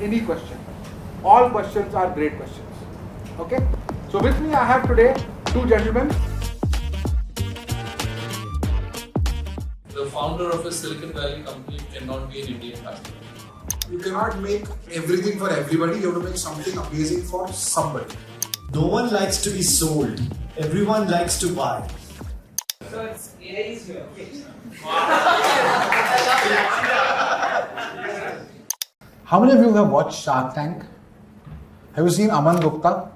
any question. All questions are great questions. Okay? So with me I have today two gentlemen. The founder of a Silicon Valley company cannot be an Indian pastor. You cannot make everything for everybody. You have to make something amazing for somebody. No one likes to be sold. Everyone likes to buy. So it's AI is here. How many of you have watched Shark Tank? Have you seen Aman Gupta?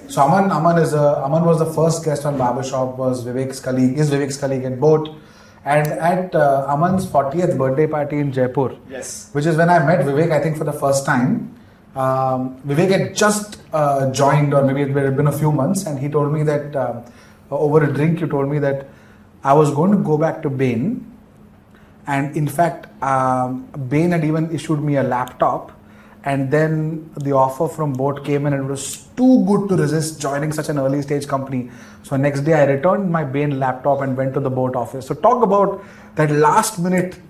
So Aman was the first guest on BarberShop, was Vivek's colleague at boAt. And at Aman's 40th birthday party in Jaipur, Yes. which is when I met Vivek, I think for the first time. Vivek had just joined, or maybe it had been a few months, and he told me that over a drink, he told me that I was going to go back to Bain. And in fact, Bain had even issued me a laptop. And then the offer from boAt came in and it was too good to resist joining such an early stage company. So next day I returned my Bain laptop and went to the boAt office. So talk about that last minute,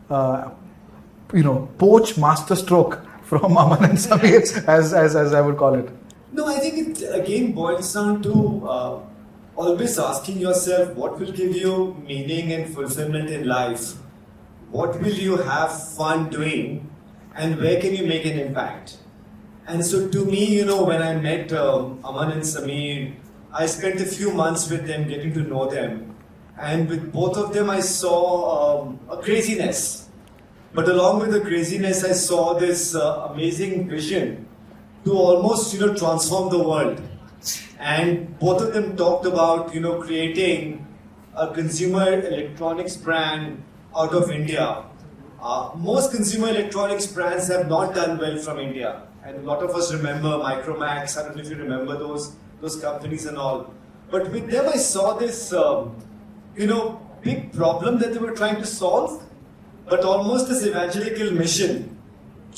poach masterstroke from Aman and Samir, as I would call it. No, I think it again boils down to always asking yourself what will give you meaning and fulfillment in life. What will you have fun doing? And where can you make an impact? And so to me, when I met Aman and Samir, I spent a few months with them, getting to know them. And with both of them, I saw a craziness. But along with the craziness, I saw this amazing vision to almost, transform the world. And both of them talked about, creating a consumer electronics brand out of India. Most consumer electronics brands have not done well from India. And a lot of us remember Micromax, I don't know if you remember those companies and all. But with them I saw this, big problem that they were trying to solve, but almost this evangelical mission.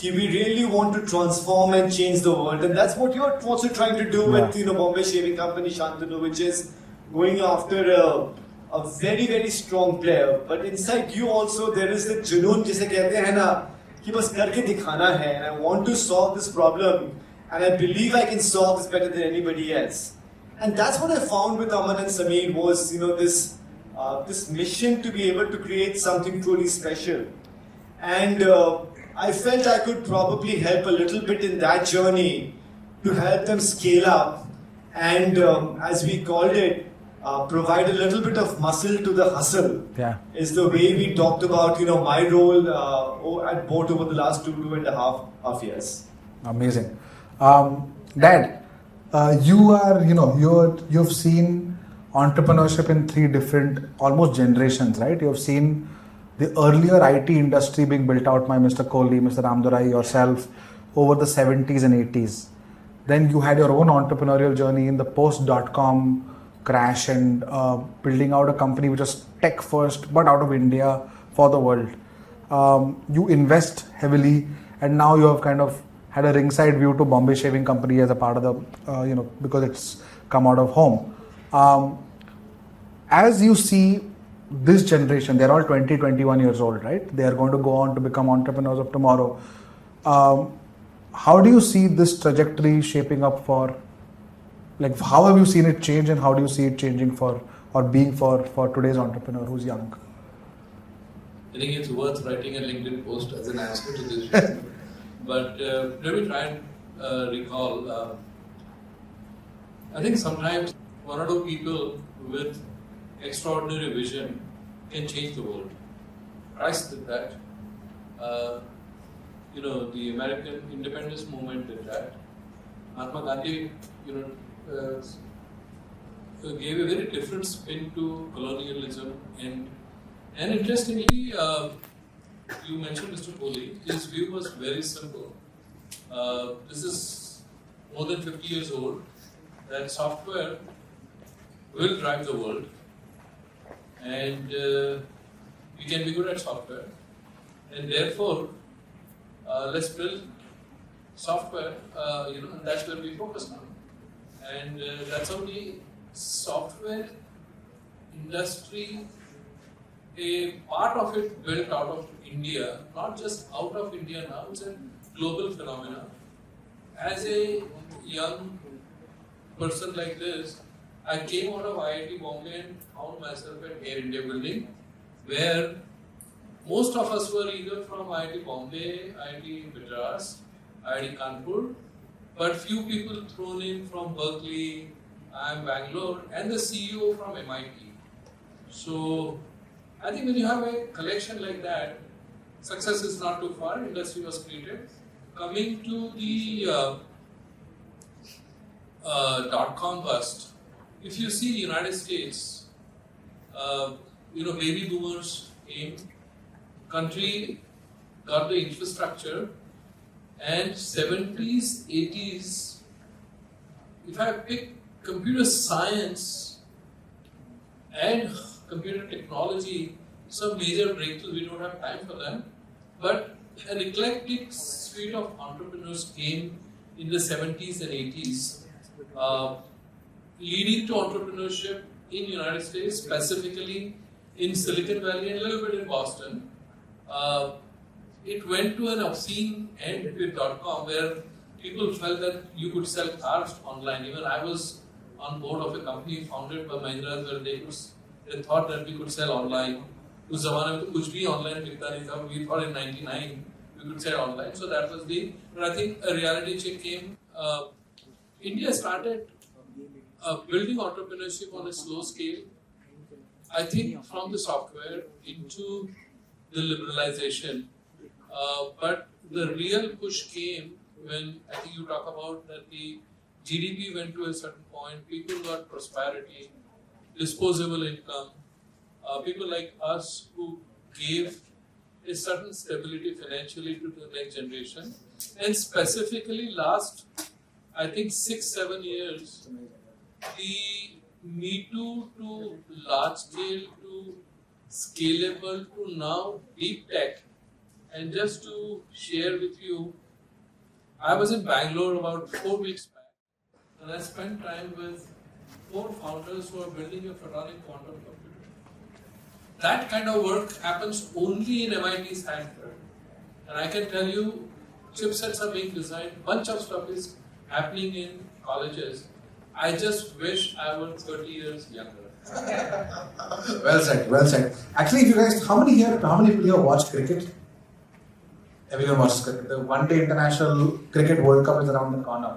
We really want to transform and change the world. And that's what you're also trying to do with, Bombay Shaving Company, Shantanu, which is going after a very, very strong player. But inside you also, there is the junoon, जिसे कहते हैं ना, कि बस करके दिखाना है. And I want to solve this problem. And I believe I can solve this better than anybody else. And that's what I found with Aman and Samir was, this mission to be able to create something truly special. And I felt I could probably help a little bit in that journey to help them scale up. And as we called it, provide a little bit of muscle to the hustle. Yeah. Is the way we talked about, my role at boAt over the last two and a half years. Amazing. Dad, you've seen entrepreneurship in three different, almost generations, right? You've seen the earlier IT industry being built out by Mr. Kohli, Mr. Ramdurai, yourself over the 70s and 80s. Then you had your own entrepreneurial journey in the post.com crash and building out a company which was tech first but out of India for the world. You invest heavily and now you have kind of had a ringside view to Bombay Shaving Company as a part of the, because it's come out of home. As you see this generation, they're all 20, 21 years old, right? They are going to go on to become entrepreneurs of tomorrow. How do you see this trajectory shaping up for, how have you seen it change and how do you see it changing for today's entrepreneur who's young? I think it's worth writing a LinkedIn post as an answer to this. But let me try and recall. I think sometimes one or two people with extraordinary vision can change the world. Christ did that. The American independence movement did that. Mahatma Gandhi, gave a very different spin to colonialism. And interestingly, you mentioned Mr. Kohli. His view was very simple. This is more than 50 years old. That software will drive the world, and we can be good at software, and therefore let's build software. And that's where we focus on, and that's how the software industry, a part of it built out of India, not just out of India now, it's a global phenomena. As a young person like this, I came out of IIT Bombay and found myself at Air India building, where most of us were either from IIT Bombay, IIT Madras, IIT Kanpur, but few people thrown in from Berkeley, I'm Bangalore, and the CEO from MIT. So I think when you have a collection like that, success is not too far, industry was created. Coming to the dot-com bust, if you see the United States, baby boomers came, country got the infrastructure, and 70s, 80s, if I pick computer science and computer technology, some major breakthroughs, we don't have time for them, but an eclectic suite of entrepreneurs came in the 70s and 80s, leading to entrepreneurship in the United States, specifically in Silicon Valley and a little bit in Boston. It went to an obscene end with .com, where people felt that you could sell cars online. Even I was on board of a company founded by Mahindra, where they thought that we could sell online. उस ज़माने में तो कुछ भी online बिकता नहीं था. We thought in '99 we could sell online. So that was but I think a reality check came. India started building entrepreneurship on a slow scale. I think from the software into the liberalization. But the real push came when I think you talk about that the GDP went to a certain point, people got prosperity, disposable income, people like us who gave a certain stability financially to the next generation. And specifically last, I think 6-7 years, the Me Too to large scale to scalable to now deep tech. And just to share with you, I was in Bangalore about 4 weeks back, and I spent time with 4 founders who are building a photonic quantum computer. That kind of work happens only in MIT Stanford. And I can tell you, chipsets are being designed, bunch of stuff is happening in colleges. I just wish I were 30 years younger. Well said, well said. Actually, if you guys, how many people here watch cricket? Everyone watches cricket. The one-day international cricket World Cup is around the corner.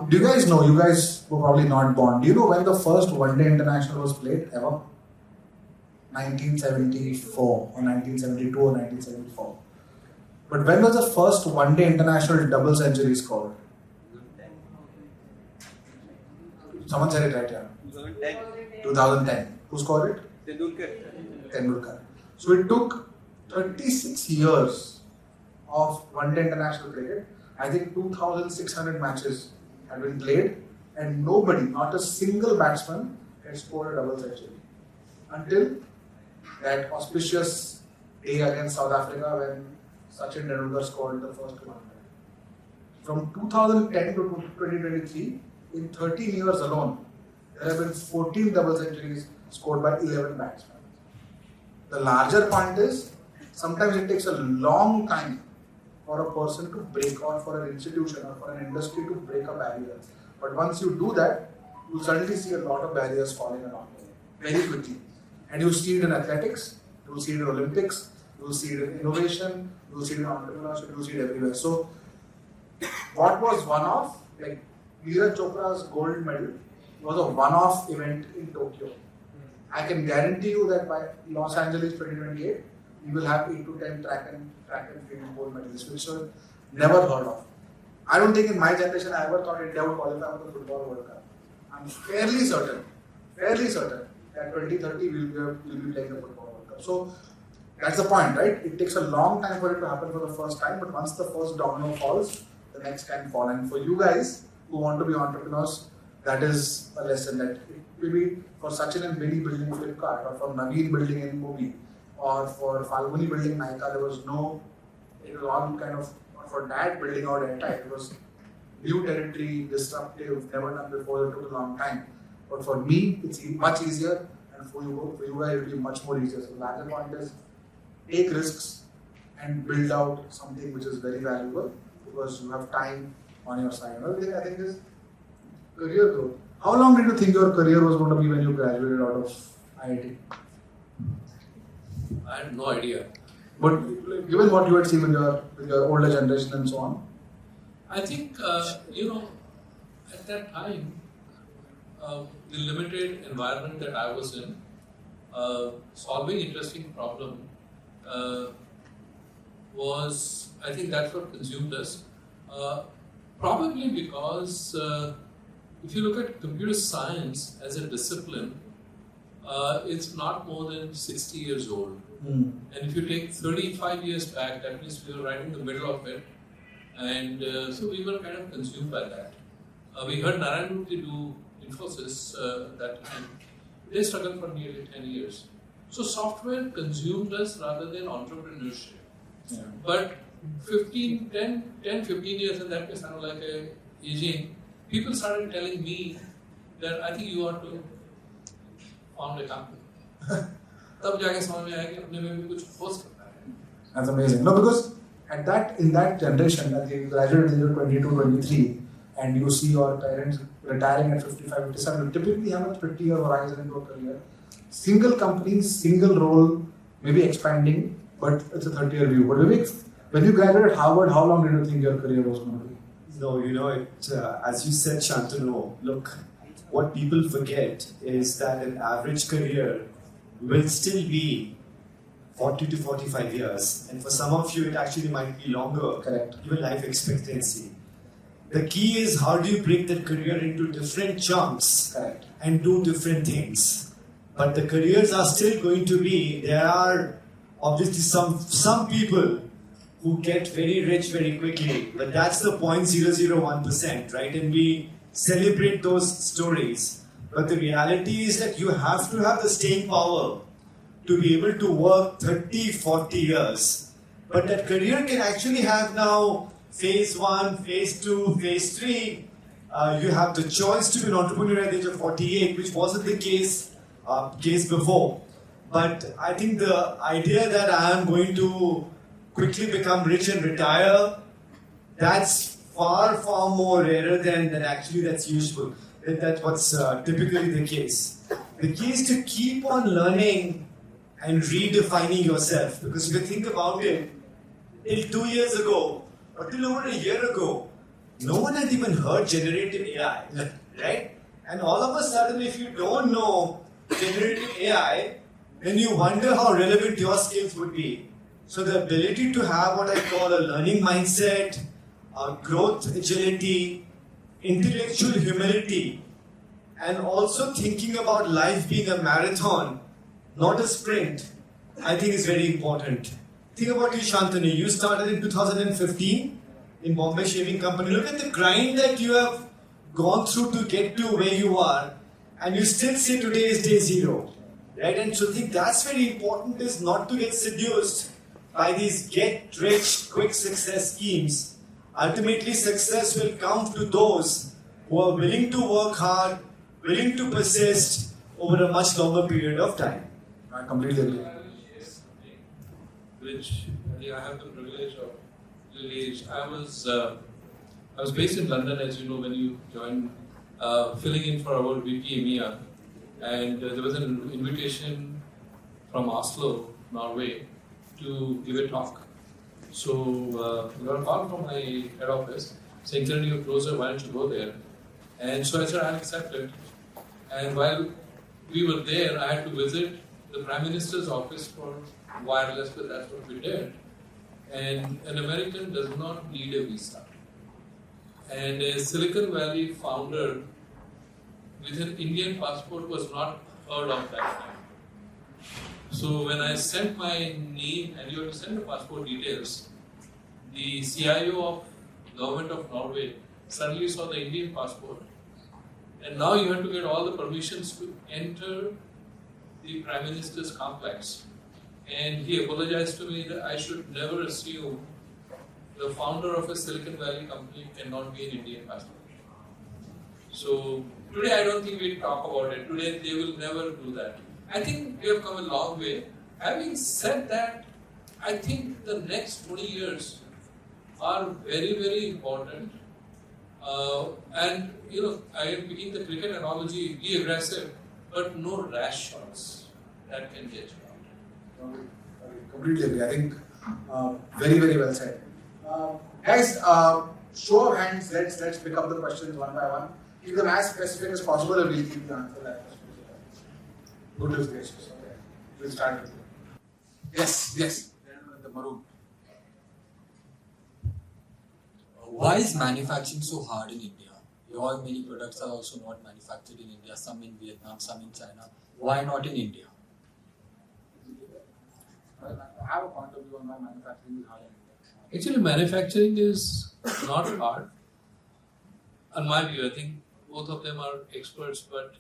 Do you guys know? You guys were probably not born. Do you know when the first one-day international was played ever? 1974 or 1972 or 1974. But when was the first one-day international double century scored? Someone said it right here. 2010. Who scored it? Tendulkar. So it took 36 years of one-day international cricket. I think 2,600 matches had been played, and nobody, not a single batsman, had scored a double century until that auspicious day against South Africa when Sachin Tendulkar scored the first 100. From 2010 to 2023, in 13 years alone, there have been 14 double centuries scored by 11 batsmen. The larger point is, sometimes it takes a long time for a person to break, or for an institution or for an industry to break a barrier. But once you do that, you suddenly see a lot of barriers falling around very quickly. And you see it in athletics, you will see it in Olympics, you will see it in innovation, you will see it in entrepreneurship, you will see it everywhere. So, what was one-off, like Neeraj Chopra's gold medal, was a one-off event in Tokyo. I can guarantee you that by Los Angeles 2028, we will have 8 to 10 track and field gold medalists, which were never heard of. I don't think in my generation I ever thought India would qualify for the Football World Cup. I'm fairly certain that 2030 we'll be playing the Football World Cup. So that's the point, right? It takes a long time for it to happen for the first time, but once the first domino falls, the next can fall. And for you guys who want to be entrepreneurs, that is a lesson that maybe for Sachin and Billy building Flipkart, or for Naveen building in Mobi, or for Falguni building Nykaa, it was all kind of, for that building out Airtight, it was new territory, disruptive, never done before, it took a long time. But for me, it's much easier, and for you guys, it will be much more easier. So the larger point is, take risks, and build out something which is very valuable because you have time on your side. Another thing I think is career growth. How long did you think your career was going to be when you graduated out of IIT? I had no idea. But given what you had seen with your older generation and so on, I think, at that time, the limited environment that I was in, solving interesting problem was, I think that's what consumed us. Probably because if you look at computer science as a discipline, it's not more than 60 years old. And if you take 35 years back, that means we were right in the middle of it. And so we were kind of consumed by that. We heard Narayan Murthy do Infosys that time. They struggled for nearly 10 years. So software consumed us rather than entrepreneurship. yeah. But 10, 15 years, and that was kind of like a aging, people started telling me that I think you ought to found a company. तब जाके समझ में आया कि अपने में भी कुछ हो सकता है. That's amazing. No, because in that generation, that you graduate at 22, 23, and you see your parents retiring at 55, 57, you typically have a 30-year horizon into a career. Single company, single role, maybe expanding, but it's a 30-year view. But Vivek, when you graduated Harvard, how long did you think your career was going to be? No, as you said, Shantanu, look, what people forget is that an average career will still be 40 to 45 years. And for some of you, it actually might be longer. Correct. Even life expectancy. The key is how do you break that career into different chunks. Correct. And do different things. But the careers are still going to be, there are obviously some people who get very rich very quickly, but that's the 0.001%, right? And we celebrate those stories. But the reality is that you have to have the staying power to be able to work 30, 40 years. But that career can actually have now phase 1, phase 2, phase 3. You have the choice to be an entrepreneur at the age of 48, which wasn't the case before. But I think the idea that I am going to quickly become rich and retire, that's far more rarer than actually that's useful. That's what's typically the case. The key is to keep on learning and redefining yourself. Because if you think about it, till 2 years ago, or till over a year ago, no one had even heard generative AI, right? And all of a sudden, if you don't know generative AI, then you wonder how relevant your skills would be. So the ability to have what I call a learning mindset, growth agility, intellectual humility, and also thinking about life being a marathon, not a sprint, I think is very important. Think about you, Shantanu. You started in 2015 in Bombay Shaving Company. Look at the grind that you have gone through to get to where you are, and you still say today is day 0. Right? And so I think that's very important, is not to get seduced by these get-rich-quick success schemes. Ultimately, success will come to those who are willing to work hard, willing to persist over a much longer period of time. I completely agree. Which I have the privilege of age. I was based in London, as you know, when you joined, filling in for our VP EMEA, and there was an invitation from Oslo, Norway, to give a talk. So we got a call from my head office saying, Kiran, you're closer, why don't you go there? And so I said, I'll accept it. And while we were there, I had to visit the Prime Minister's office for wireless, but that's what we did. And an American does not need a visa. And a Silicon Valley founder with an Indian passport was not heard of that time. So when I sent my name, and you have to send the passport details, the CIO of Government of Norway suddenly saw the Indian passport. And now you have to get all the permissions to enter the Prime Minister's complex. And he apologized to me that I should never assume the founder of a Silicon Valley company cannot be an Indian passport. So today I don't think we talk about it. Today they will never do that. I think we have come a long way. Having said that, I think the next 20 years are very, very important. And I am picking the cricket analogy, be aggressive, but no rash shots that can get you out. Completely agree. I think very, very well said. Guys, show of hands, let's pick up the questions one by one. Keep them as specific as possible and we'll keep the answer that question. Goodness gracious. Okay. We'll start with you. Yes. The maroon. Why is manufacturing so hard in India? Your many products are also not manufactured in India, some in Vietnam, some in China. Why not in India? I have a point of view on why manufacturing is hard in India. Actually, manufacturing is not hard. In my view, I think both of them are experts, but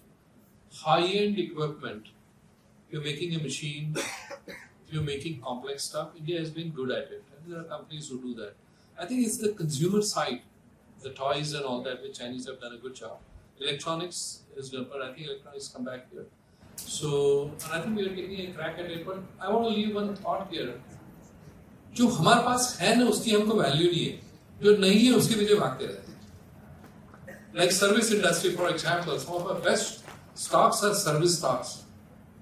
high-end equipment, if you're making a machine, if you're making complex stuff, India has been good at it. And there are companies who do that. I think it's the consumer side, the toys and all that, which Chinese have done a good job. Electronics is good, but I think electronics come back here. So, and I think we are taking a crack at it, but I want to leave one thought here. जो हमारे पास है ना उसकी हमको value नहीं है, जो नहीं है उसके पीछे भागते रहते हैं. Like service industry, for example, some of our best stocks are service stocks,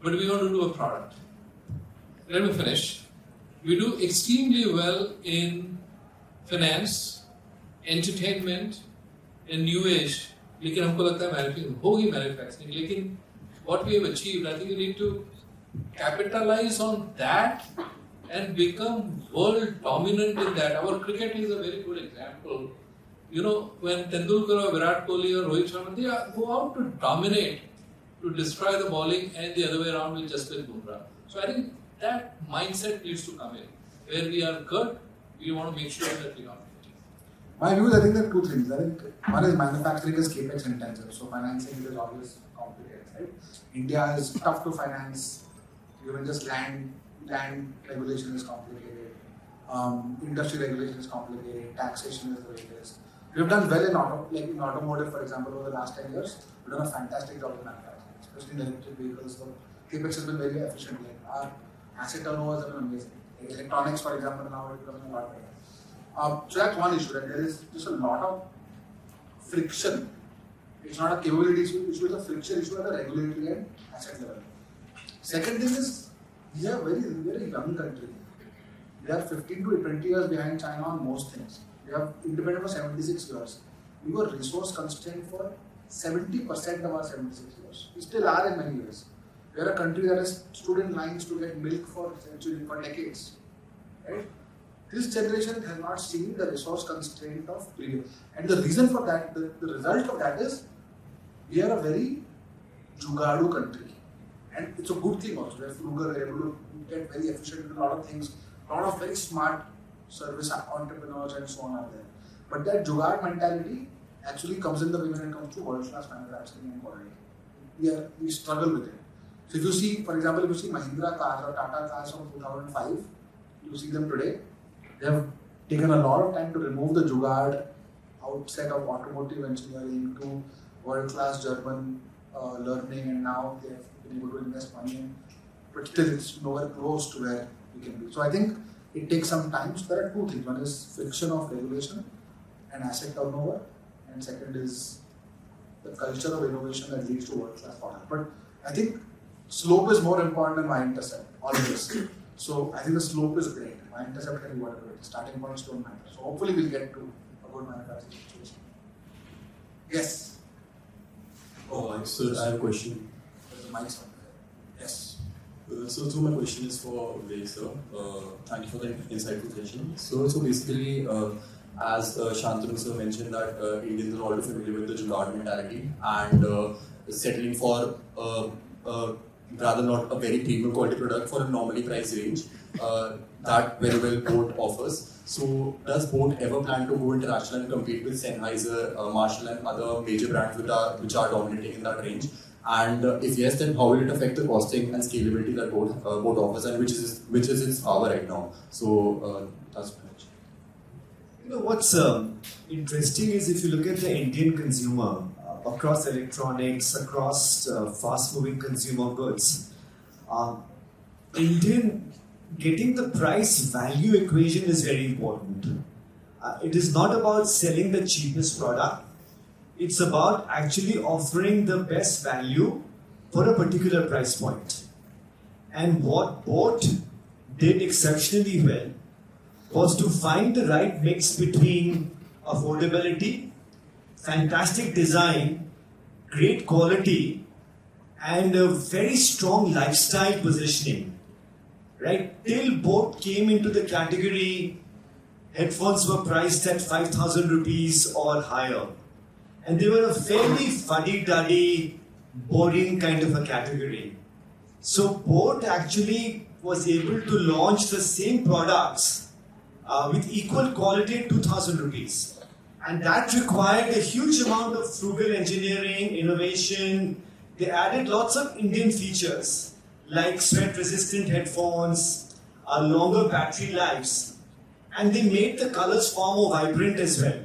but we want to do a product. Let me finish. We do extremely well in finance, entertainment, and new age. लेकिन हमको लगता है manufacturing होगी manufacturing. लेकिन what we have achieved, I think we need to capitalize on that and become world dominant in that. Our cricket is a very good example. When Tendulkar or Virat Kohli or Rohit Sharma, they go out to dominate, to destroy the bowling, and the other way around with Jasprit Bumrah. So I think that mindset needs to come in. Where we are good, we want to make sure that we are. My views, I think there are two things. I think one is manufacturing is capex intensive, so financing is always complicated, right? India is tough to finance. Even just land regulation is complicated. Industry regulation is complicated. Taxation is the way it is. We have done well in automotive, for example, over the last 10 years. We've done a fantastic job in manufacturing, especially in electric vehicles. The capex has been very efficient. Our asset turnovers have been amazing. Electronics, for example, now is becoming a lot better. So that's one issue, and there is just a lot of friction. It's not a capability issue, it's a friction issue at the regulatory and asset level. Second thing is, we are very, very young country. We are 15 to 20 years behind China on most things. We have independent for 76 years. We were resource constrained for 70% of our 76 years. We still are in many ways. We are a country that has stood in lines to get milk for decades. Right? This generation has not seen the resource constraint of previous. And the reason for that, the result of that is, we are a very jugadu country. And it's a good thing also. We are frugal, we are able to get very efficient in a lot of things. A lot of very smart service entrepreneurs and so on are there. But that jugad mentality actually comes in the way when it comes to world-class manufacturing and quality. We struggle with it. So if you see, for example, if you see Mahindra cars or Tata cars from 2005, you see them today, they have taken a lot of time to remove the jugad outset of automotive engineering to world-class German learning, and now they have been able to invest money in. But still, it's nowhere close to where we can be. So I think it takes some time. So there are two things. One is friction of regulation and asset turnover, and second is the culture of innovation that leads to world-class product. But I think slope is more important than my intercept, always. So I think the slope is great. My intercept can be whatever it is. Starting points don't matter. So hopefully we'll get to a good manufacturing situation. Yes. So I have a question. There's a mic on there. Yes. So my question is for Vivek sir. Thank you for the insightful session. So basically, as Shantanu sir mentioned that Indians are all familiar with the jugad mentality and settling for rather not a very premium quality product for a normally priced range that very well boAt offers. So does boAt ever plan to go international and compete with Sennheiser, Marshall and other major brands which are dominating in that range? And if yes, then how will it affect the costing and scalability that boAt offers, and which is its power right now? So that's my question. What's interesting is if you look at the Indian consumer across electronics, across fast-moving consumer goods, Indian getting the price value equation is very important. It is not about selling the cheapest product. It's about actually offering the best value for a particular price point. And what boAt did exceptionally well was to find the right mix between affordability, fantastic design, great quality, and a very strong lifestyle positioning. Right? Till boAt came into the category, headphones were priced at 5,000 rupees or higher. And they were a fairly fuddy-duddy, boring kind of a category. So boAt actually was able to launch the same products with equal quality at 2,000 rupees. And that required a huge amount of frugal engineering, innovation. They added lots of Indian features like sweat-resistant headphones, longer battery lives, and they made the colors far more vibrant as well.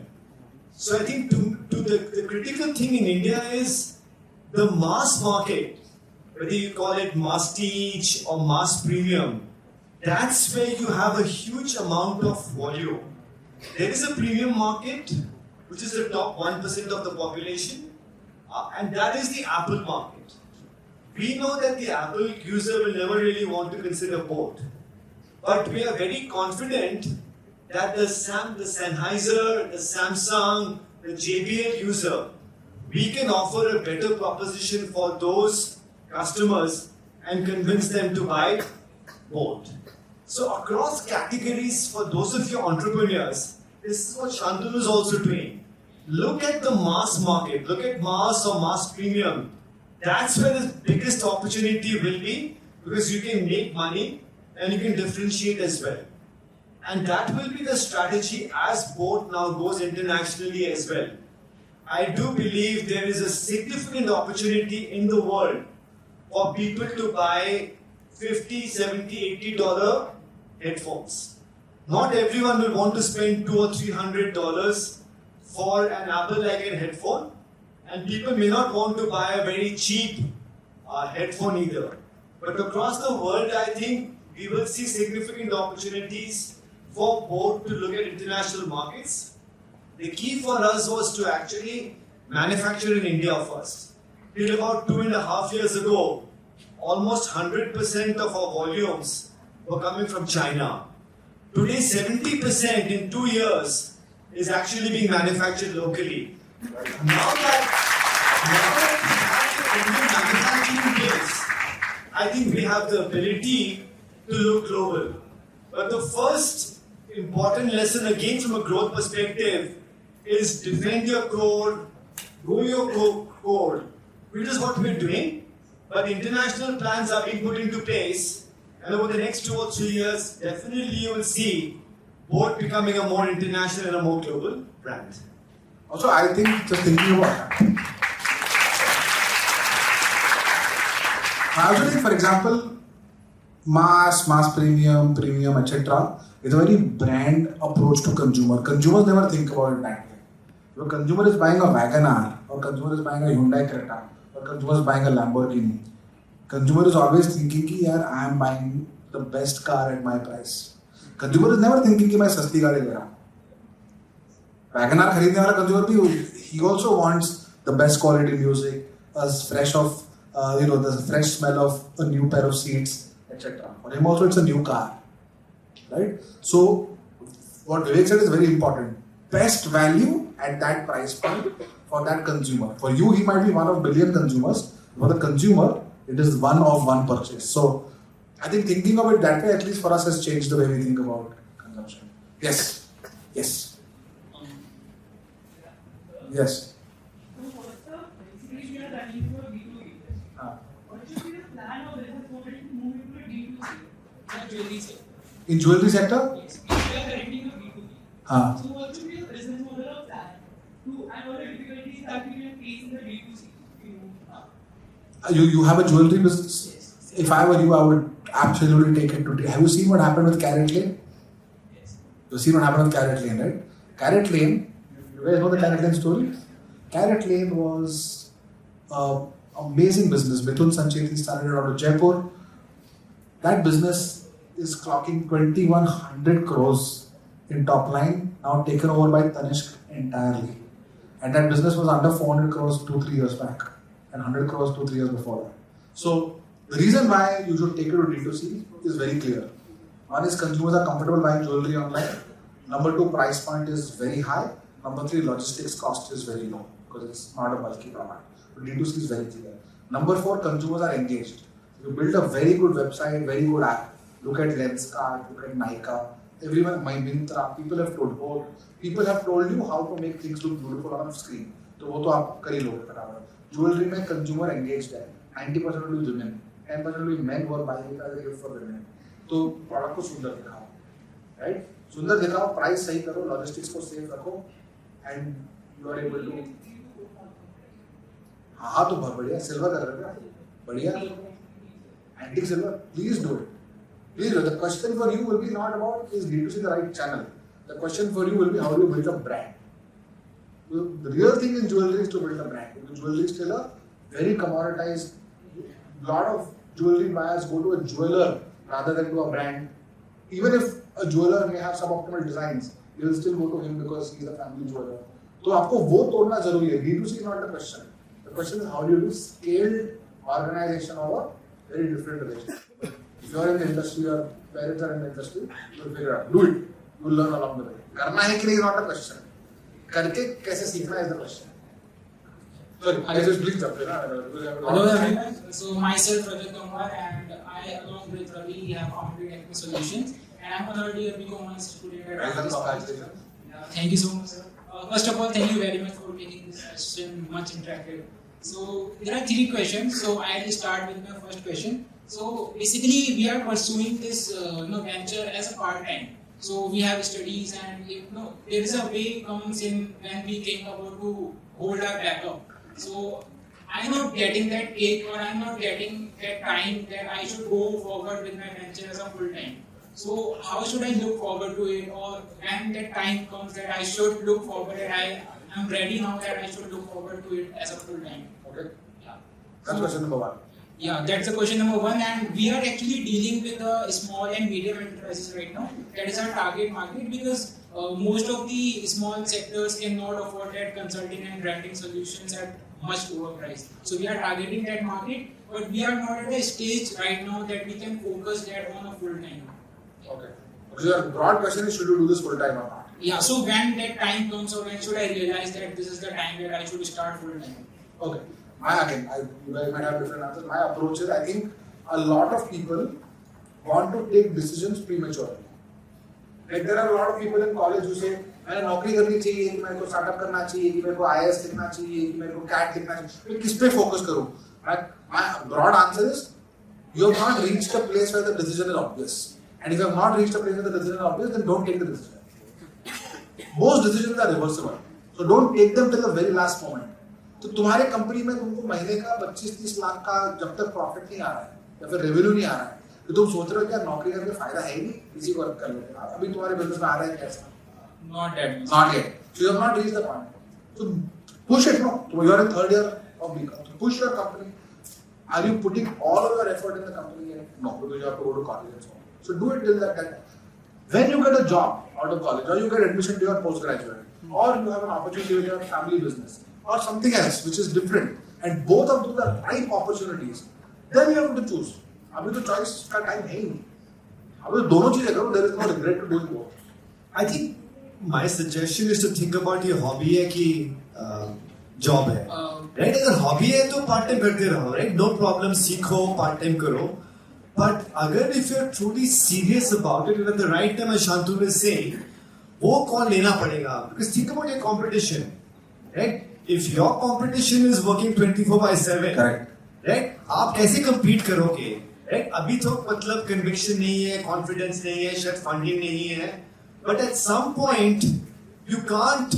So I think the critical thing in India is the mass market, whether you call it masstige or mass premium, that's where you have a huge amount of volume. There is a premium market, which is the top 1% of the population, and that is the Apple market. We know that the Apple user will never really want to consider boAt, but we are very confident that the Sennheiser, the Samsung, the JBL user, we can offer a better proposition for those customers and convince them to buy boAt. So across categories, for those of you entrepreneurs, this is what Shantanu is also doing. Look at the mass market, look at mass or mass premium. That's where the biggest opportunity will be, because you can make money and you can differentiate as well. And that will be the strategy as boAt now goes internationally as well. I do believe there is a significant opportunity in the world for people to buy $50, $70, $80 headphones. Not everyone will want to spend $200 or $300 for an Apple-like headphone, and people may not want to buy a very cheap headphone either. But across the world, I think we will see significant opportunities for boAt to look at international markets. The key for us was to actually manufacture in India first. Till about 2.5 years ago, almost 100% of our volumes were coming from China. Today, 70% in 2 years is actually being manufactured locally. Now that we have the Indian manufacturing base, I think we have the ability to look global. But the first important lesson, again from a growth perspective, is defend your core, grow your core, which is what we're doing. But international plans are being put into place, and over the next 2 or 3 years, definitely you will see boAt becoming a more international and a more global brand. Also, I think, just thinking about that, I also think, for example, mass premium, etc. is a very brand approach to consumer. Consumers never think about it that way. If a consumer is buying a WagonR, or consumer is buying a Hyundai Creta, or consumer is buying a Lamborghini, consumer is always thinking कि यार I am buying the best car at my price. Consumer is never thinking कि मैं सस्ती गाड़ी ले रहा हूँ. WagonR खरीदने वाला consumer भी, he also wants the best quality music, the fresh smell of a new pair of seats, etc. For him also it's a new car, right? So what Vivek said is very important. Best value at that price point for that consumer. For you, he might be one of billion consumers. For the consumer, it is one of one purchase. So I think thinking of it that way, at least for us, has changed the way we think about consumption. Yes. Yes. So what's the basically we are running for B2B. What should be the plan of business model to move into a D2C? Like jewelry sector. In jewelry sector? Yes. We are currently in a B2B. So what should be the business model of that? And what are the difficulties that we can face in the D2C? You have a jewelry business? Yes. If I were you, I would absolutely take it to tea. Have you seen what happened with Carrot Lane? Yes. You've seen what happened with Carrot Lane, right? Carrot Lane, you guys know the Carrot Lane story? Carrot Lane was an amazing business. Mithun Sancheti started it out of Jaipur. That business is clocking 2100 crores in top line, now taken over by Tanishq entirely. And that business was under 400 crores 2-3 years back and 100 crores 2-3 years before that. So the reason why you should take it to D2C is very clear. One is consumers are comfortable buying jewelry online. Number 2, price point is very high. Number 3, logistics cost is very low because it's not a bulky product. So D2C is very clear. Number 4, consumers are engaged. You build a very good website, very good app. Look at Lenskart, look at Nykaa. Everyone, my Myntra, people have told you how to make things look beautiful on a screen. तो वो तो आप कर ही लोगे फटाफट. Jewelry में consumer engaged है. 90% will be women, 10% will be men who are buying it as a gift for women. तो product को सुंदर दिखाओ, right? सुंदर दिखाओ, price सही करो, logistics को safe रखो, and you are able to. हाँ तो बहुत बढ़िया, silver कर रहे हो, बढ़िया. Antique silver, please do it. Please do it. The question for you will be not about is D2C the right channel. The question for you will be how do you build a brand. So the real thing in jewelry is to build a brand. Because jewelry is still a very commoditized. Lot of jewelry buyers go to a jeweler rather than to a brand. Even if a jeweler may have suboptimal designs, you will still go to him because he is a family jeweler. So आपको वो तोड़ना जरूरी है. D2C is not the question. The question is how do you do scaled organization of a very different relationship. If you are in the industry, your parents are in the industry, you will figure out. Do it. You will learn along the way. करना है कि नहीं is not a question. करके कैसे सीखना is the question. Sorry, I just blinked up. Hello everyone. So myself Vivek Gambhir and I along with Ravi have founded Technical Solutions and I'm a third year BCom student at Masterclass. Thank you so much, sir. First of all, thank you very much for making this session much interactive. So there are 3 questions. So I'll start with my first question. So basically, we are pursuing this venture as a part-time. So we have studies, and there is a way comes in when we think about to hold our backup. So I'm not getting that cake, or I'm not getting that time that I should go forward with my venture as a full-time. So how should I look forward to it, or when that time comes that I should look forward and I am ready now that I should look forward to it as a full-time. Okay. Yeah. That's question number 1. Yeah, that's the question number 1, and we are actually dealing with the small and medium enterprises right now. That is our target market because most of the small sectors cannot afford that consulting and branding solutions at much lower price. So we are targeting that market, but we are not at the stage right now that we can focus that on a full time. Okay. So your broad question is should you do this full time or not? Yeah. So when that time comes, or when should I realize that this is the time that I should start full time? Okay. You guys might have different answers. My approach is I think a lot of people want to take decisions prematurely. Like there are a lot of people in college who say, मैंने नौकरी करनी चाहिए, कि मेरे को startup करना चाहिए, कि मेरे को IAS लिखना चाहिए, कि मेरे को CAT लिखना चाहिए, मैं किस पे फोकस करूँ? My broad answer is you have not reached a place where the decision is obvious. And if you have not reached a place where the decision is obvious, then don't take the decision. Most decisions are reversible. So don't take them till the very last moment. तो तुम्हारे company में तुमको महीने का 25-30 लाख का जब तक profit नहीं आ रहा है या फिर रेवेन्यू नहीं आ रहा है तो तुम सोच रहे हो कि यार नौकरी करके फायदा है ही नहीं, इसी को कर लेते हैं. अभी तुम्हारे बिजनेस में आ रहा है कैसा? Not yet. Not yet. So you have not reached the point. So push it, no? So you are in 3rd year of BCom. So push your company. Are you putting all of your effort in the company yet? No, because you have to go to college and so on. So do it till that time. When you get a job out of college, or you get admission to your postgraduate, or you have an opportunity with your family business, or something else which is different, and both of those are ripe opportunities, then you have to choose. अभी तो choice का time है ही नहीं. अभी दोनों चीजें करो. There is no regret to doing both. I think my suggestion is to think about your hobby है कि job है. Right? अगर hobby है तो part time करते रहो. Right? No problem. सीखो, part time करो. But अगर if you're truly serious about it, and at the right time, as Shantanu is saying, वो कॉल लेना पड़ेगा. Because think about your competition. Right? If your competition is working 24/7, Correct. right? आप कैसे compete करोगे? Right? अभी तो मतलब conviction नहीं है, confidence नहीं है, शायद funding नहीं है. But at some point, you can't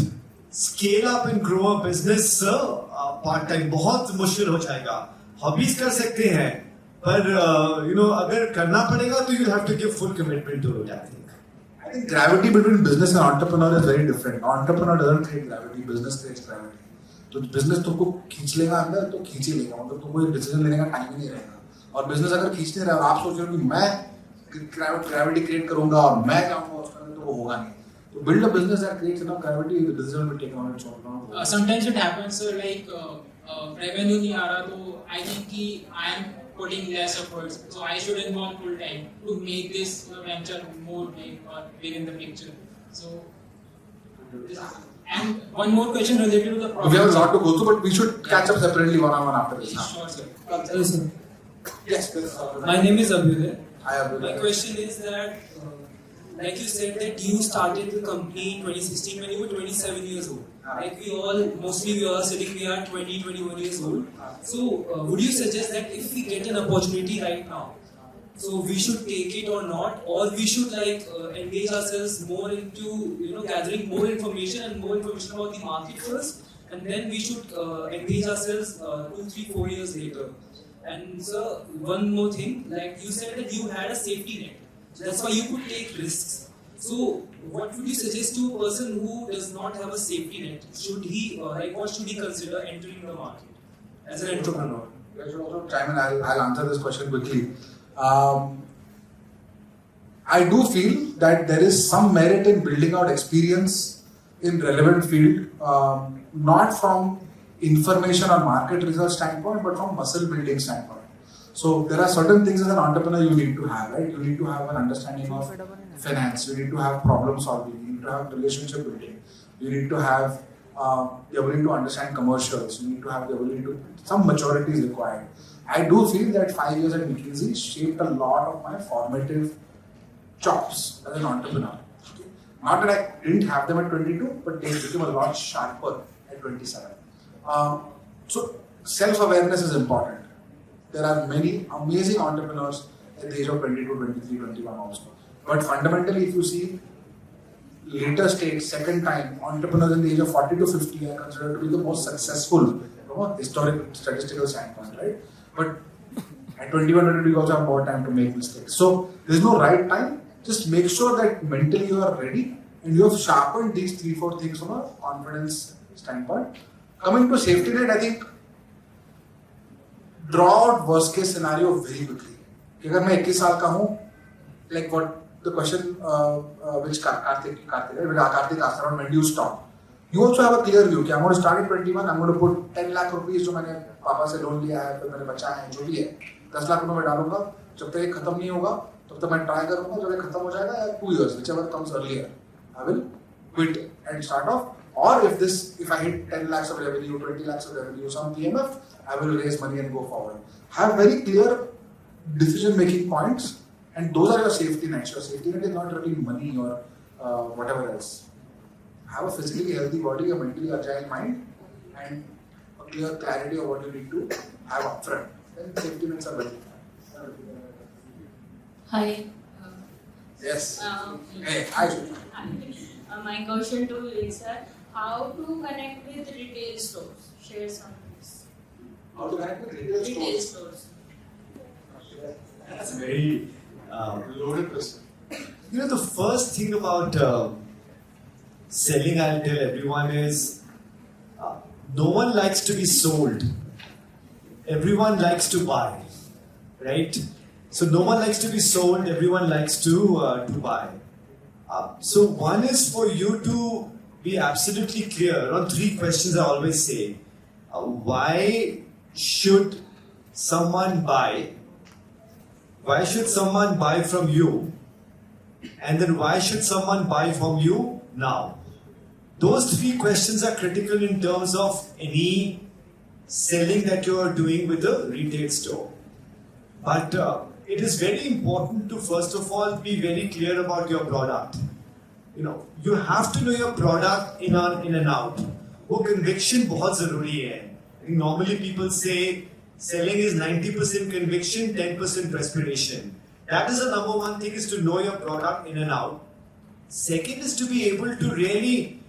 scale up and grow a business part time. बहुत मुश्किल हो जाएगा. Hobbies कर सकते हैं, पर अगर करना पड़ेगा तो you have to give full commitment to it. I think gravity between business and entrepreneur is very different. Entrepreneur doesn't create gravity, business creates gravity. तो बिजनेस तुमको खींच लेगा अंदर तो खींच ही लेगा, मतलब तुमको एक डिसीजन लेने का टाइम ही नहीं रहेगा. और बिजनेस अगर खींचने रहे और आप सोच रहे हो कि मैं ग्रेविटी क्रिएट करूंगा और मैं जाऊंगा उसके अंदर, तो वो होगा नहीं. तो build a business that creates enough gravity, the business will be taken on its own. Sometimes it happens like revenue नहीं आ रहा, तो I think कि I am putting less efforts, so I should involve full time to make this venture more big or big in the picture. So, and one more question related to the problem. We have a lot to go through, but we should catch up separately one-on-one after this. Sure, sir. Hello, sir. Yes, please. My name is Abhyuday. I have. My question is that, like you said, that you started the company in 2016 when you were 27 years old. Like mostly we are sitting, we are 20, 21 years old. So, would you suggest that if we get an opportunity right now, so we should take it or not, or we should engage ourselves more into gathering more information about the market first, and then we should engage ourselves 2, 3, 4 years later. And sir, one more thing, like you said that you had a safety net, that's why you could take risks. So, what would you suggest to a person who does not have a safety net? Should he, what should he consider entering the market as an entrepreneur? I should also chime in. I'll answer this question quickly. I do feel that there is some merit in building out experience in relevant field, not from information or market research standpoint, but from muscle building standpoint. So there are certain things as an entrepreneur you need to have, right? You need to have an understanding of finance. You need to have problem solving. You need to have relationship building. You need to have the ability to understand commercials. You need to have the ability to, some maturity is required. I do feel that 5 years at McKinsey shaped a lot of my formative chops as an entrepreneur. Okay? Not that I didn't have them at 22, but they became a lot sharper at 27. So self-awareness is important. There are many amazing entrepreneurs at the age of 22, 23, 21 also. But fundamentally, if you see later stage, second time, entrepreneurs in the age of 40 to 50 are considered to be the most successful from a historic statistical standpoint, right? But at 21, 22, you also have more time to make mistakes. So there's no right time. Just make sure that mentally you are ready and you have sharpened these 3-4 things from a confidence standpoint. Coming to safety net, I think draw out worst case scenario very quickly. If I'm 21 साल का हूँ, like what the question which Karthik asked around, when do you stop? You also have a clear view. I'm going to start at 21. I'm going to put 10 lakh rupees जो मैंने पापा से loan लिया है, फिर मैंने बचाया है, जो भी है, 10 लाख रुपए मैं डालूंगा. जब तक ये खत्म नहीं होगा, तब तक मैं ट्राई करूंगा. जब ये खत्म हो जाएगा, 2 years, whichever comes earlier, I will quit and start off. Or if I hit 10 lakhs of revenue, 20 lakhs of revenue, some PMF, I will raise money and go forward. Have very clear decision-making points, and those are your safety nets. Your safety net is not really money or whatever else. Have a physically healthy body, a mentally agile mind, and a clear clarity of what you need to have upfront. Then safety nets are very important. Hi. Yes. Hey, hi. My question to you is, sir, how to connect with retail stores? Share some tips. How to connect with retail stores? That's a very Loaded question. the first thing about selling, I'll tell everyone, is no one likes to be sold. Everyone likes to buy, right? So no one likes to be sold. Everyone likes to buy. So one is for you to be absolutely clear on 3 questions I always say. Why should someone buy? Why should someone buy from you? And then why should someone buy from you now? Those 3 questions are critical in terms of any selling that you are doing with a retail store. But it is very important to first of all be very clear about your product. You have to know your product in and out. वो conviction बहुत ज़रूरी है. Normally people say selling is 90% conviction, 10% perspiration. That is the number one thing, is to know your product in and out. Second is to be able to really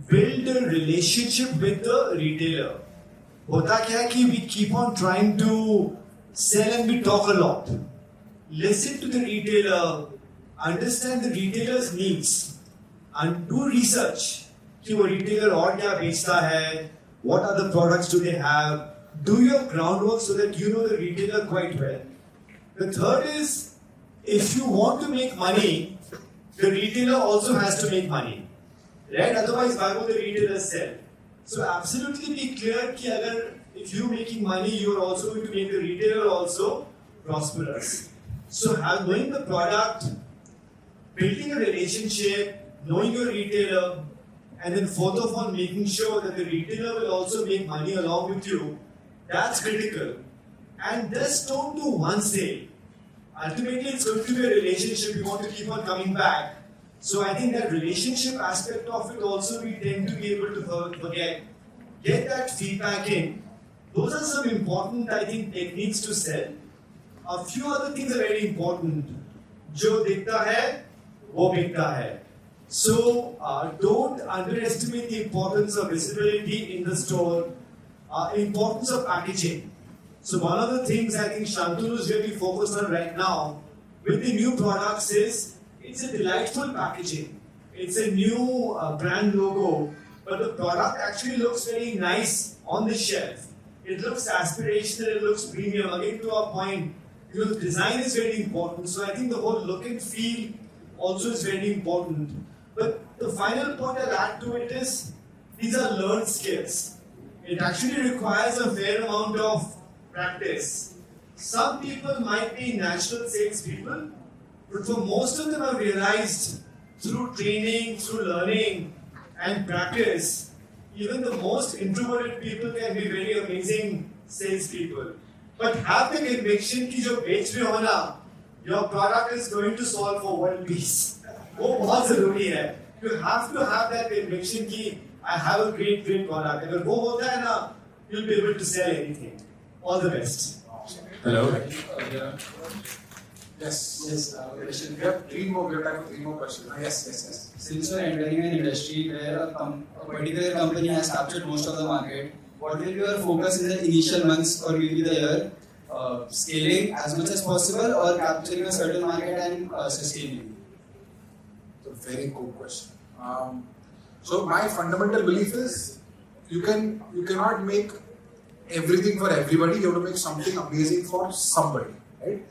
build a relationship with the retailer. होता क्या है कि we keep on trying to sell and we talk a lot. Listen to the retailer, understand the retailer's needs, and do research. कि वो retailer और क्या बेचता है, what other products do they have. Do your groundwork so that you know the retailer quite well. The third is if you want to make money, the retailer also has to make money. Right? Otherwise, why would the retailer sell? So absolutely be clear that if you're making money, you're also going to make the retailer also prosperous. So knowing the product, building a relationship, knowing your retailer, and then fourth of all, making sure that the retailer will also make money along with you, that's critical. And just don't do one sale. Ultimately, it's going to be a relationship. You want to keep on coming back. So I think that relationship aspect of it also we tend to be able to forget. Get that feedback in. Those are some important, I think, techniques to sell. A few other things are very important. Jo dikhta hai, wo bikta hai. So don't underestimate the importance of visibility in the store, importance of packaging. So one of the things I think Shantanu is really focused on right now with the new products is it's a delightful packaging. It's a new brand logo, but the product actually looks very nice on the shelf. It looks aspirational, it looks premium. Again, to our point, the design is very important. So I think the whole look and feel also is very important. But the final point I'll add to it is these are learned skills. It actually requires a fair amount of practice. Some people might be natural salespeople, but for most of them I've realized through training, through learning and practice, even the most introverted people can be very amazing salespeople. But have the conviction that जो बेच रहे हो ना, your product is going to solve for world peace. वो बहुत जरूरी है. You have to have that conviction that I have a great product. अगर वो होता है ना, you'll be able to sell anything. All the best. Hello. Yes. We have three more. We have time for three more questions. Yes. Since you are entering an industry where a particular company has captured most of the market, what will be your focus in the initial months or maybe the year? Scaling as much as possible or capturing a certain market and sustaining? It's a very good question. So my fundamental belief is you cannot make everything for everybody. You have to make something amazing for somebody, right?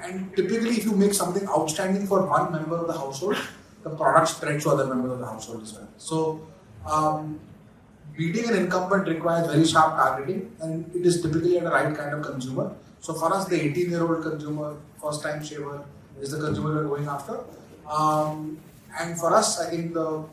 And typically, if you make something outstanding for one member of the household, the product spreads to other members of the household as well. So, beating an incumbent requires very sharp targeting, and it is typically the right kind of consumer. So, for us, the 18-year-old consumer, first-time shaver, is the consumer we're going after. And for us, I think the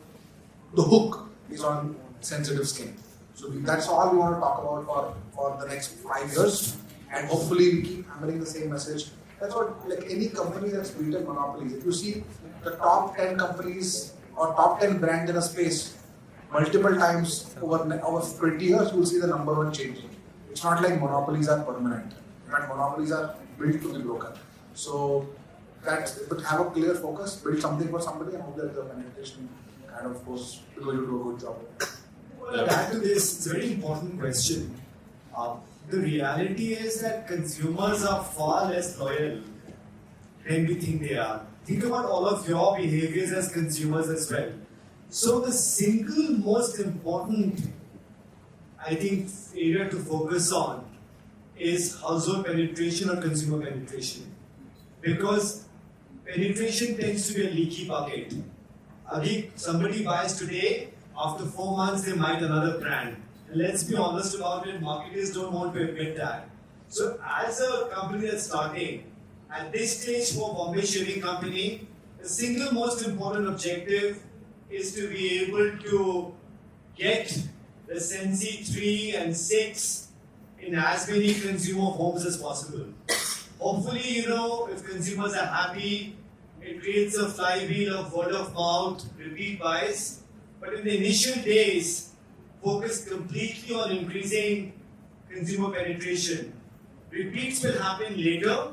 hook is on sensitive skin. So that's all we want to talk about for the next 5 years, and hopefully we keep hammering the same message. That's what, like any company that's built in monopolies. If you see the top 10 companies or top 10 brands in a space, multiple times over 20 years, you will see the number one changing. It's not like monopolies are permanent. In fact, monopolies are built to be broken. So but have a clear focus, build something for somebody, and hope that the penetration kind of goes because you do a good job. Well, to add to this, it's a very important question. The reality is that consumers are far less loyal than we think they are. Think about all of your behaviors as consumers as well. So the single most important, I think, area to focus on is household penetration or consumer penetration. Because penetration tends to be a leaky bucket. Somebody buys today, after 4 months they might another brand. And let's be honest about it, marketers don't want to admit that. So as a company that's starting, at this stage for Bombay Shaving Company, the single most important objective is to be able to get the Sensi 3 and 6 in as many consumer homes as possible. Hopefully, if consumers are happy, it creates a flywheel of word of mouth, repeat buys. But in the initial days, focus completely on increasing consumer penetration. Repeats will happen later,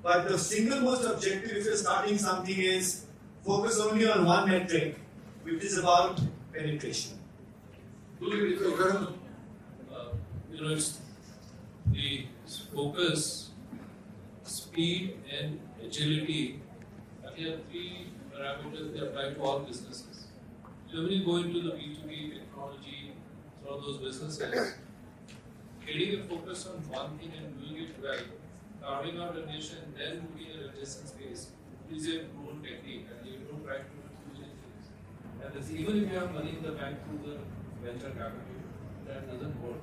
but the single most objective if you're starting something is focus only on one metric, which is about penetration. It's the focus, speed, and agility. There are three parameters that apply to all businesses. So when you go into the B2B technology, all those businesses, getting a focus on one thing and doing it well carving out a niche and then looking at adjacent space is a proven technique, and you don't try to do too many things. And that's, even if you have money in the bank through the venture capital, that doesn't work.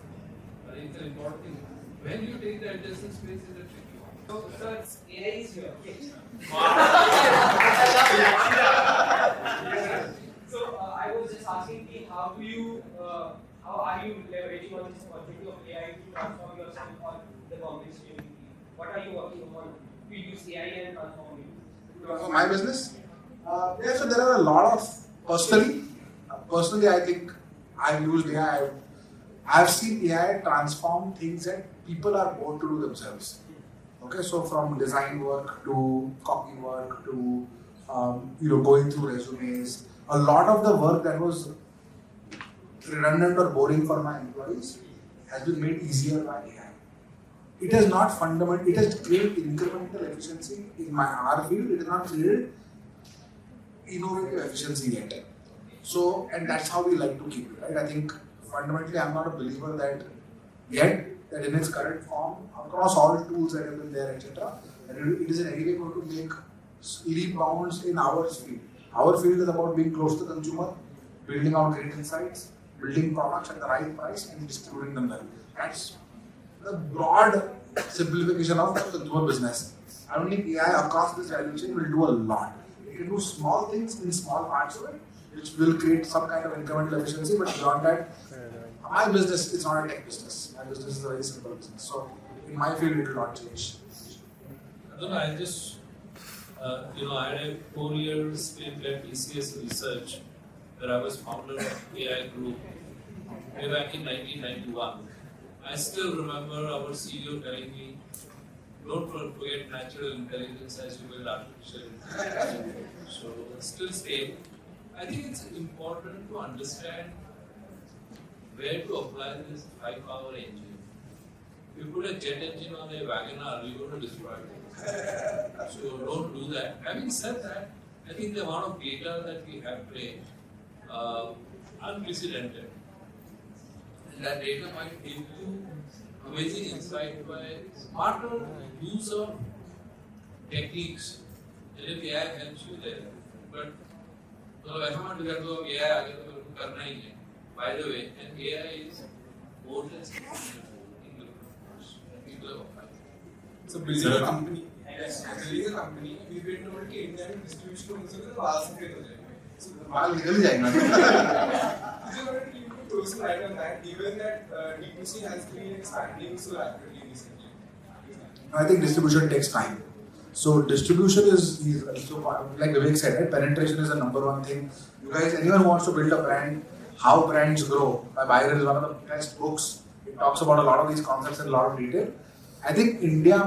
I think it's an important thing. When you take the adjacent space, is a tricky one. So it's AI is here. So I was just asking you, how are you leveraging on this opportunity of AI to transform yourself on the Bombay Shaving Company? What are you working on to use AI and transform it? For my business? Yeah, so there are a lot of, personally I think I've used AI. I've seen AI transform things that people are born to do themselves. Okay, so from design work to copy work to going through resumes, a lot of the work that was redundant or boring for my employees has been made easier by AI. It has not it has created incremental efficiency in our field. It has not created innovative efficiency yet. So, and that's how we like to keep it, right? I think fundamentally I'm not a believer that that in its current form, across all tools that have been there, etc., it is in any way going to make leap bounds in our field. Our field is about being close to the consumer, building out great insights, building products at the right price and distributing them well. That's the broad simplification of the consumer business. I don't think AI across this value chain will do a lot. It can do small things in small parts of it, which will create some kind of incremental efficiency, but beyond that, my business is not a tech business. My business is a very simple business. So, in my field, it will not change. I just, I had a 4 years stint at TCS Research, where I was founder of AI Group way back in 1991. I still remember our CEO telling me, don't forget natural intelligence as you build artificial intelligence. So, still staying. I think it's important to understand where to apply this high-power engine. If you put a jet engine on a WagonR, you're going to destroy it. So don't do that. Having said that, I think the amount of data that we have today, unprecedented. And that data might give you amazing insight by smarter use of techniques. And if AI helps you there, but ऐसा मत कर दो AI आगे तो करना ही है. By the way, and AI is more than So building a company, we've been told that India में distribution होने से तो बाल सफेद हो जाएंगे. So बाल निकल ही जाएंगे. Just wanted you to throw some light on that, given that D2C has been expanding so rapidly recently. I think distribution takes time. So distribution is so like Vivek said, right? Penetration is the number one thing. You guys, anyone who wants to build a brand, How Brands Grow by Byron is one of the best books. It talks about a lot of these concepts in a lot of detail. I think India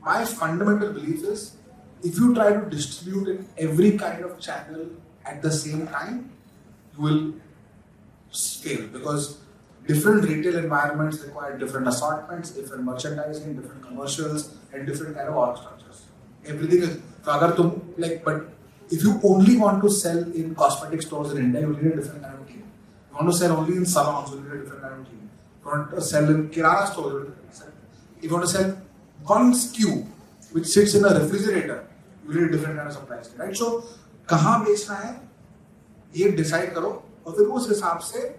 my fundamental belief is, if you try to distribute in every kind of channel at the same time, you will fail, because different retail environments require different assortments, different merchandising, different commercials, and different kind of org structures. Everything is, but if you only want to sell in cosmetic stores in India, you need a different kind of team. If you want to sell only in salons, you need a different kind of team. If you want to sell in Kirana stores, you need a different kind of team. If you want to sell one SKU which sits in a refrigerator, you need a different kind of supply chain, right? So, कहाँ बेचना है, ये decide करो, और फिर उस हिसाब से,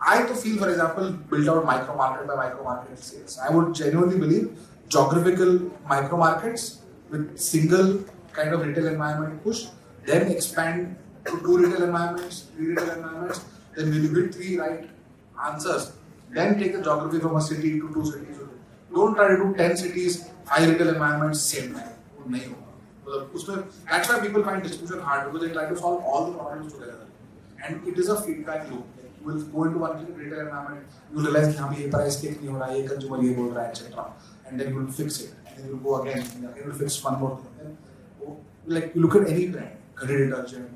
I to feel, for example, build out micro market by micro market sales. I would genuinely believe geographical micro markets with single kind of retail environment push, then expand to 2 retail environments, 3 retail environments, then when you build 3 right answers, then take the geography from a city to 2 cities. Don't try to do 10 cities, 5 retail environments same time. That's why people find distribution hard, because they try to solve all the problems together. And it is a feedback loop. You will go into one retail environment, you will realize that this price cake नहीं हो रहा, ये consumer ये बोल रहा है, etc. And then you will fix it. And then you will go again, and then you will fix one more thing. Like you look at any brand, Godrej detergent,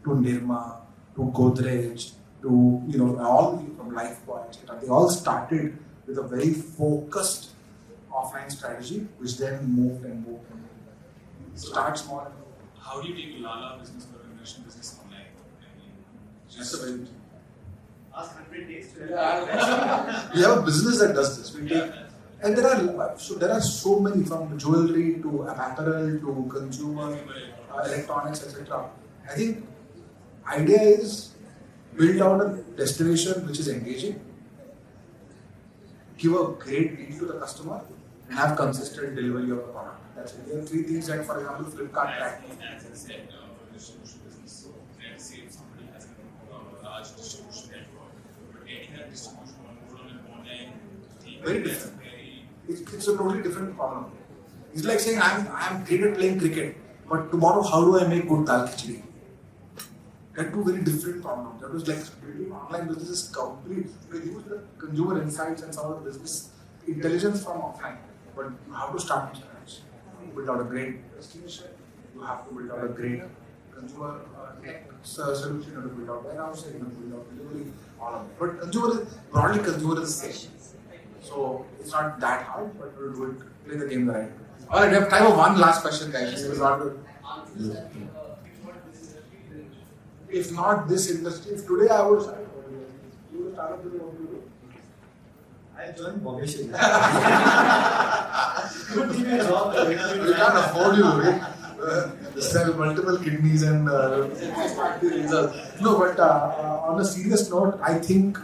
to Nirma, to Godrej, to all from Lifebuoy, etc. They all started with a very focused offline strategy, which then moved and moved and moved. Start small. How do you take Lala business or conversion business online? That's a very good thing. Ask 100 days to We have a business that does this. We take And there are so many, from jewelry to apparel to consumer electronics, etc. I think idea is build out a destination which is engaging, give a great deal to the customer, and have consistent delivery of the product. That's it. There are three things that, for example, Flipkart track. As I said, for distribution business, so let's say if somebody has a large distribution network, but getting that distribution on an online thing, Very different. It's a totally different problem. It's like saying I'm great at playing cricket, but tomorrow how do I make good dal khichdi? They're two very different problems. That was like building online business is complete. They use the consumer insights and some of the business intelligence from offline, but you have to start from scratch. You build out a great destination. You have to build out a great consumer tech solution. You have to build out warehousing. You have to build out delivery. All of it. But consumer is the same. So it's not that hard, but we'll do it. Play the game the right way. All right, we have time for one last question, guys. If not this industry, if today I would start, you would start up with what you do. I joined Bombay Shaving. We can't afford you, right? Sell multiple kidneys and start the results. No, but on a serious note, I think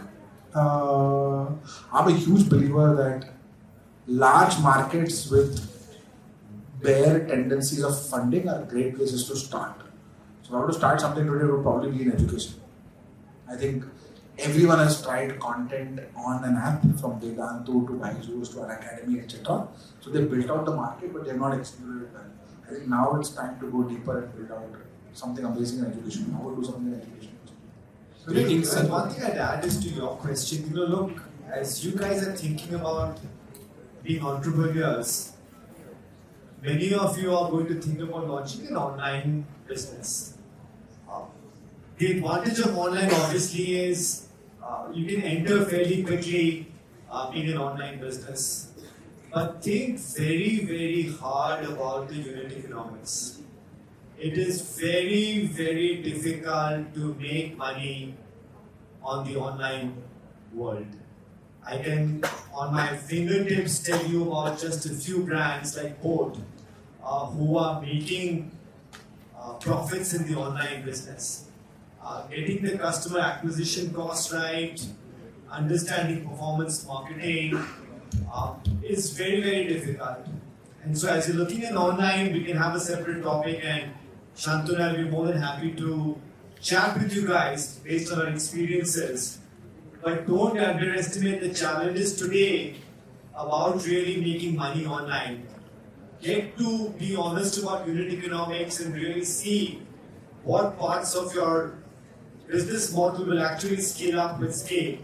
I'm a huge believer that large markets with bare tendencies of funding are great places to start. So if I were to start something today, it would probably be in education. I think everyone has tried content on an app, from Vedantu to Byju's to an academy, etc. So they built out the market, but they're not executed it well. I think now it's time to go deeper and build out something amazing in education. How to do something in education? And one thing I'd add is to your question, look, as you guys are thinking about being entrepreneurs, many of you are going to think about launching an online business. The advantage of online obviously is you can enter fairly quickly in an online business. But think very, very hard about the unit economics. It is very, very difficult to make money on the online world. I can, on my fingertips, tell you about just a few brands like boAt who are making profits in the online business. Getting the customer acquisition cost right, understanding performance marketing is very, very difficult. And so as you're looking at online, we can have a separate topic, and Shantanu and I will be more than happy to chat with you guys based on our experiences. But don't underestimate the challenges today about really making money online. Get to be honest about unit economics and really see what parts of your business model will actually scale up with scale,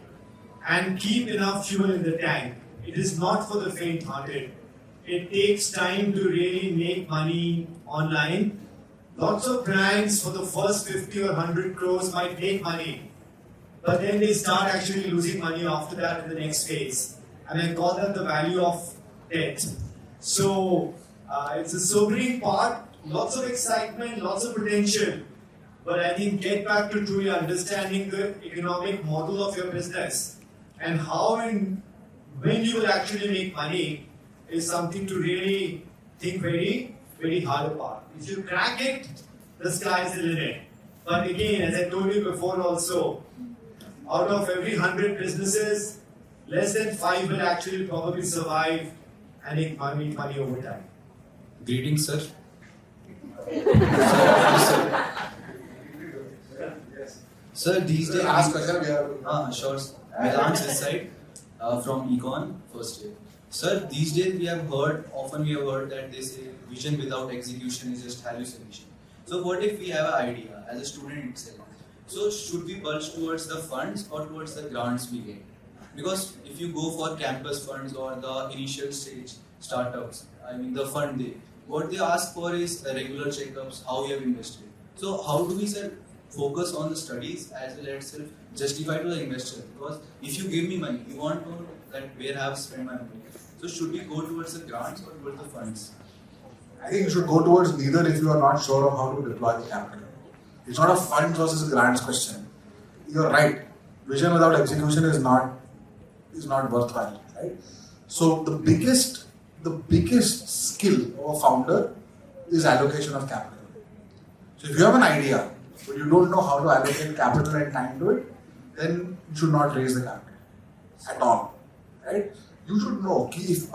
and keep enough fuel in the tank. It is not for the faint-hearted. It takes time to really make money online. Lots of brands for the first 50 or 100 crores might make money, but then they start actually losing money after that in the next phase. And I call that the value of debt. So it's a sobering part, lots of excitement, lots of potential. But I think get back to truly understanding the economic model of your business and how and when you will actually make money is something to really think very, very hard about. If you crack it, the sky is the limit. But again, as I told you before also, out of every 100 businesses, less than 5 will actually probably survive and make money over time. Greetings, sir. Sir, these days... Ask question. Sure. Vedant this side from Econ, first year. Sir, these days we have heard that they say vision without execution is just hallucination. So what if we have an idea as a student itself? So should we pulse towards the funds or towards the grants we get? Because if you go for campus funds or the initial stage startups, the fund what they ask for is regular checkups, how you have invested. So how do we, sir, focus on the studies as well as self-justify to the investor? Because if you give me money, you want to know that where I have spent my money. So should we go towards the grants or towards the funds? I think you should go towards neither if you are not sure of how to deploy the capital. It's not a funds versus a grants question. You're right. Vision without execution is not worthwhile, right? So the biggest skill of a founder is allocation of capital. So if you have an idea, but you don't know how to allocate capital and time to it, then you should not raise the capital at all. Right? You should know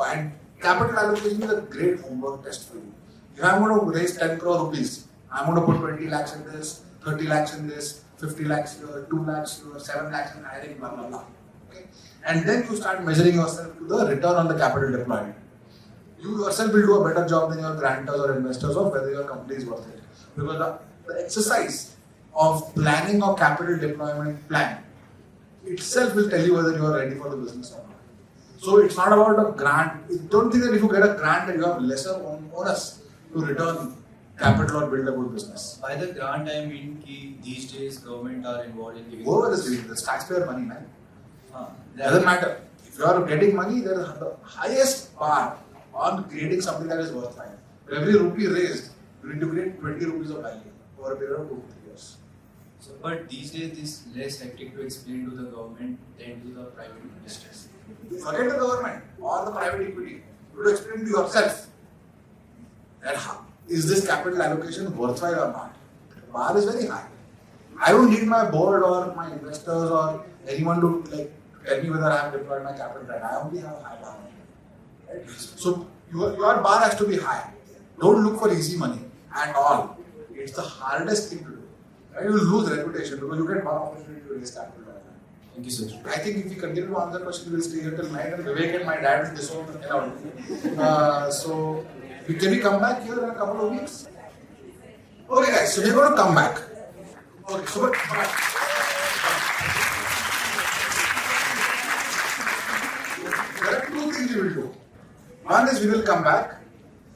and capital allocation is a great homework test for you. If I'm going to raise 10 crore rupees, I'm going to put 20 lakhs in this, 30 lakhs in this, 50 lakhs here, 2 lakhs here, 7 lakhs in hiring, blah blah blah. Okay? And then you start measuring yourself to the return on the capital deployed. You yourself will do a better job than your grantors or investors of whether your company is worth it. Because the exercise of planning a capital deployment plan itself will tell you whether you are ready for the business or not. So it's not about a grant. Don't think that if you get a grant that you have lesser onus to return capital or build a good business. By the grant, I mean ki these days government are involved in giving. Whoever is giving, that's taxpayer money, man. Doesn't matter. If you are getting money, there is the highest bar on creating something that is worthwhile. For every rupee raised, you need to create 20 rupees of value over a period of 2 to 3 years. So, but these days it's less hectic to explain to the government than to the private investors. Forget the government or the private equity. You have to explain to yourself that is this capital allocation worthwhile or not? The bar is very high. I don't need my board or my investors or anyone to tell me whether I have deployed my capital right. I only have a high bar. Right? So your bar has to be high. Don't look for easy money at all. It's the hardest thing to do. Right? You will lose reputation because you get one opportunity to raise capital. Thank you, sir. I think if we continue to answer questions, we will stay here till night and Vivek and my dad will disown the hell out of me. So, can we come back here in a couple of weeks? Okay guys, so we're going to come back. Okay, so there are 2 things we will do. One is we will come back.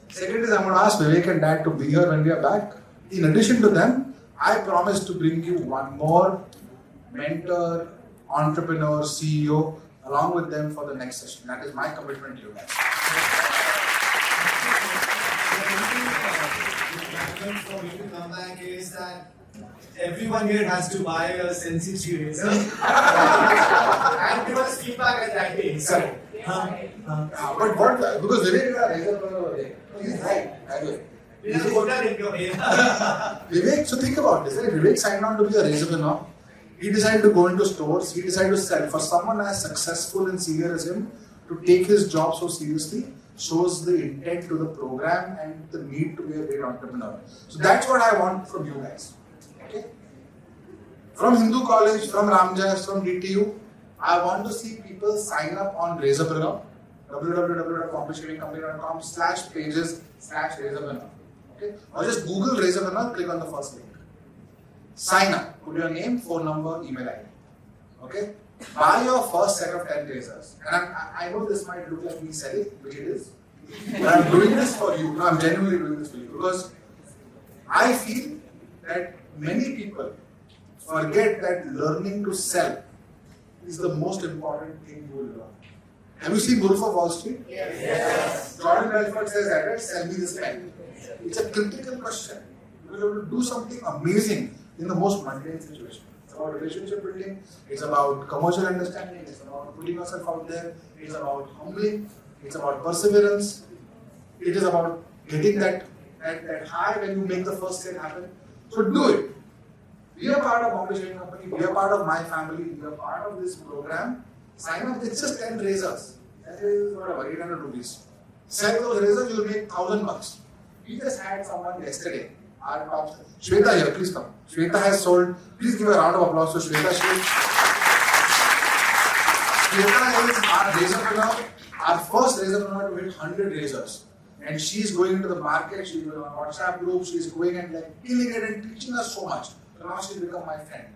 Second is I'm going to ask Vivek and Dad to be here when we are back. In addition to them, I promise to bring you one more mentor, entrepreneur, CEO, along with them for the next session. That is my commitment to you guys. For me to come back is that everyone here has to buy a Sensi razor and give us feedback at that day. Sorry. But what? Because Vivek is a razor over there. He's right. By the way. Vivek, so think about this. Right? Vivek signed on to be a razorpreneur. He decided to go into stores. He decided to sell. For someone as successful and senior as him to take his job so seriously shows the intent to the program and the need to be a great entrepreneur. So that's what I want from you guys. Okay? From Hindu College, from Ramjas, from DTU, I want to see people sign up on Razorpreneur, www.bombay.com/pages/Razorpreneur. Okay? Or just Google Razorpreneur, click on the first link. Sign up, put your name, phone number, email ID. Okay? Buy your first set of 10 razors. And I know this might look like me selling, which it is. But I'm doing this for you. No, I'm genuinely doing this for you. Because I feel that many people forget that learning to sell is the most important thing you will learn. Have you seen Wolf of Wall Street? Yes. Jordan Belfort says that, right? Sell me this pen. It's a critical question. You will be able to do something amazing in the most mundane situation. It's about relationship building, it's about commercial understanding, it's about putting yourself out there, it's about humbling, it's about perseverance, it is about getting that high when you make the first thing happen. So do it. Be a part of Bombay Shaving Company, be a part of my family, be a part of this program. Sign up, it's just 10 razors. That is whatever, 800 rupees. Sell those razors, you'll make $1,000. We just had someone yesterday. Shweta here, please come. Shweta has sold, please give a round of applause to Shweta. Shweta is our razorpreneur, our first razorpreneur to hit 100 razors. And she's going into the market, she's in a WhatsApp group, she's going and killing it and teaching us so much. So now she's become my friend.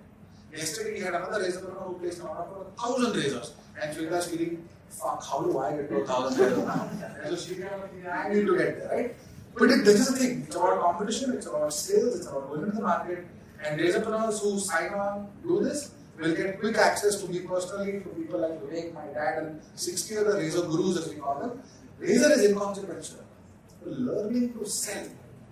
Yesterday we had another razorpreneur who placed an order for 1,000 razors. And Shweta is feeling, fuck, how do I get to 1,000 razors now? And so she I need to get there, right? But this is the thing, it's about competition, it's about sales, it's about going into the market. And razorpreneurs who sign on, do this, will get quick access to me personally, to people like Vivek, my dad, and 60 other razor gurus as we call them. Razor is inconsequential. Learning to sell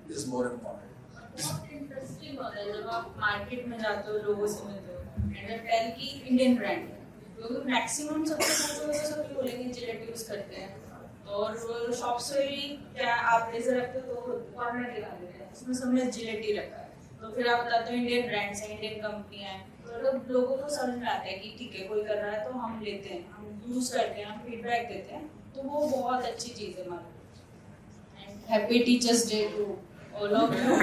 is more important. बहुत interesting होता है जब आप market में जाते हो लोगों से मिलते हो एंड टेल की इंडियन ब्रांड है क्योंकि मैक्सिमम सभी बोलेंगे जिलेट यूज करते हैं, और शॉप्स पे भी क्या आप रेजर रखते हो तो कॉर्नर लगा देते हैं, उसमें सबने जिलेट ही रखा है। तो फिर आप बताते हो इंडियन ब्रांड्स हैं, इंडियन कंपनी है, तो लोगों को समझ में आता है कि ठीक है कोई कर रहा है तो हम लेते हैं, हम यूज करते हैं, हम फीडबैक देते हैं, तो वो बहुत अच्छी चीज़ है हमारे। And happy teachers day to all of you.